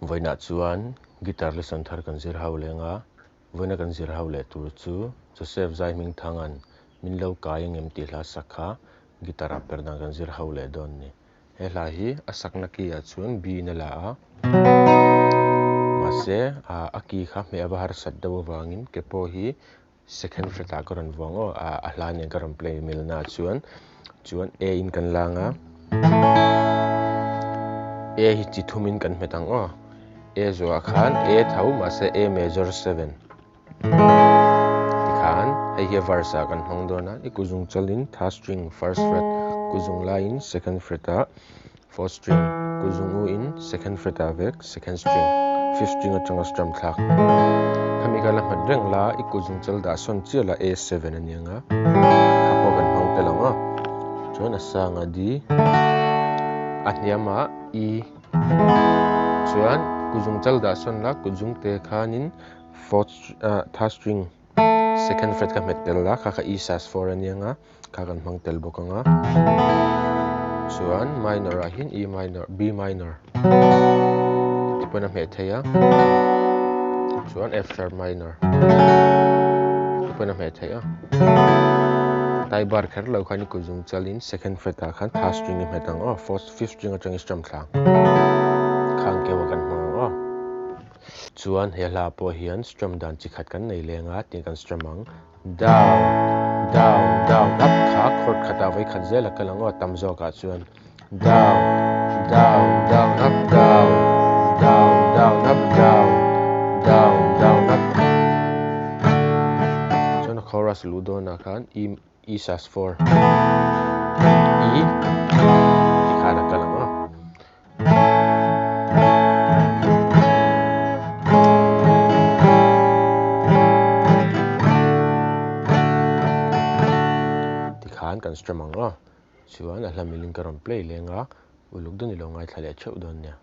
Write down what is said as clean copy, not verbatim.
voina chuan guitar lesson thar kan zir ho lenga voina kan zir ho le tur chu Joseph Zaihmingthangan minlo kai ngem ti hla sakha guitar Perhdan kan zir ho le don ni hela hi asakna ki a chuan b na la a mase aki kha me abahar sat do wangin kepo hi second fret a karon wango a hlani karon play milna chuan a in kan langa a hi chi thumin kan metang o a zo khan a thau mase a major 7 tikhan hei versa kan hmang dona i kuzung chalin third string first fret kuzung line second fret a fourth string kuzung u in second fret a vek second string fifth string atanga strum thak khami kala madreng la i kuzung chal da son chiala a7 anianga khapo kan hmang telanga chuan asanga di ahniama e chuan kuzung chal da son la kuzung te khanin third string second fret ka met tel la kha e sus4 anianga kha kan hmang tel bokanga chuan minor a hin e minor b minor tipona me theya chuan f sharp minor tipona me theya tai bar kher lo khani kuzung chalin second fret a khan third string e metang o fourth fifth string atang strum thlang khang ke wa kan hmang o chuan hela po hian strum dan chi khat kan nei lenga tin kan strum ang down down down up kha chord khata vai khat zela kalango tamzo ka chuan down down down up down down down up down down down up chuan chorus ludona khan e sus4 e tikhana kalango kan strum ang chuan a hlamilin karon play lenga uluk doni lo ngai thlale cheu don nia